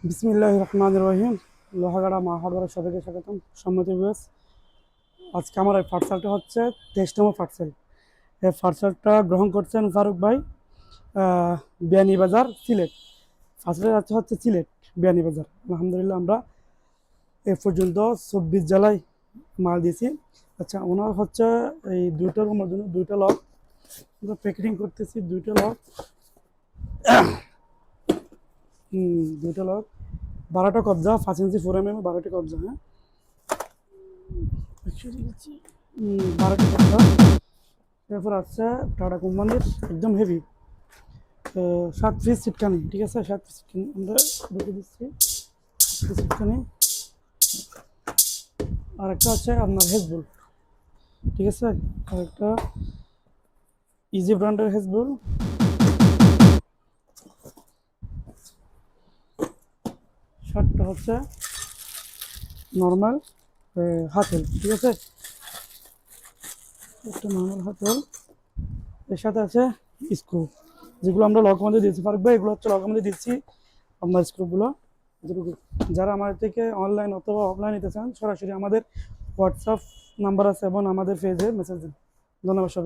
বিসমিল্লাহির রহমানির রহিম। লোহাগাড়া মা হার্ডওয়্যারে সবাইকে স্বাগতম। সম্মতি ভিউয়ার্স, আজকে আমার এই পার্সেলটা হচ্ছে 23তম পার্সেল। এই পার্সেলটা গ্রহণ করছেন ফারুক ভাই, বিয়ানীবাজার, সিলেট। পার্সেলটা যাচ্ছে হচ্ছে সিলেট, বিয়ানীবাজার। আলহামদুলিল্লাহ, আমরা এ পর্যন্ত 24 জেলায় মাল দিয়েছি। আচ্ছা, ওনার হচ্ছে এই দুইটা রুমের জন্য দুইটা লক প্যাকেটিং করতেছি। দুইটা লক 12টা কবজা, 5 ইঞ্চি 4 mm 12টি কবজা। হ্যাঁ, 12টি কবজা। এরপর আছে টাটা কোম্পানির একদম হেভি 7 পিস সিটকানি। ঠিক আছে, 7 পিস সিটকানি আমরা ঢুকে দিচ্ছি। 7 পিস সিটকানি। আর একটা আছে আপনার হেজবুল। ঠিক আছে, আর একটা ইজি ব্র্যান্ডের হেজবুল। শার্টটা হচ্ছে নর্মাল হাতেল। ঠিক আছে, একটা নর্মাল হাতেল। এর সাথে আছে স্ক্রু, যেগুলো আমরা লক মধ্যে দিয়েছি। ফারুক ভাই, এগুলো হচ্ছে লক মধ্যে দিচ্ছি আপনার স্ক্রুগুলো। যারা আমাদের থেকে অনলাইন অথবা অফলাইন নিতে চান, সরাসরি আমাদের হোয়াটসঅ্যাপ নাম্বার আছে এবং আমাদের পেজে মেসেজ দিন। ধন্যবাদ সবাই।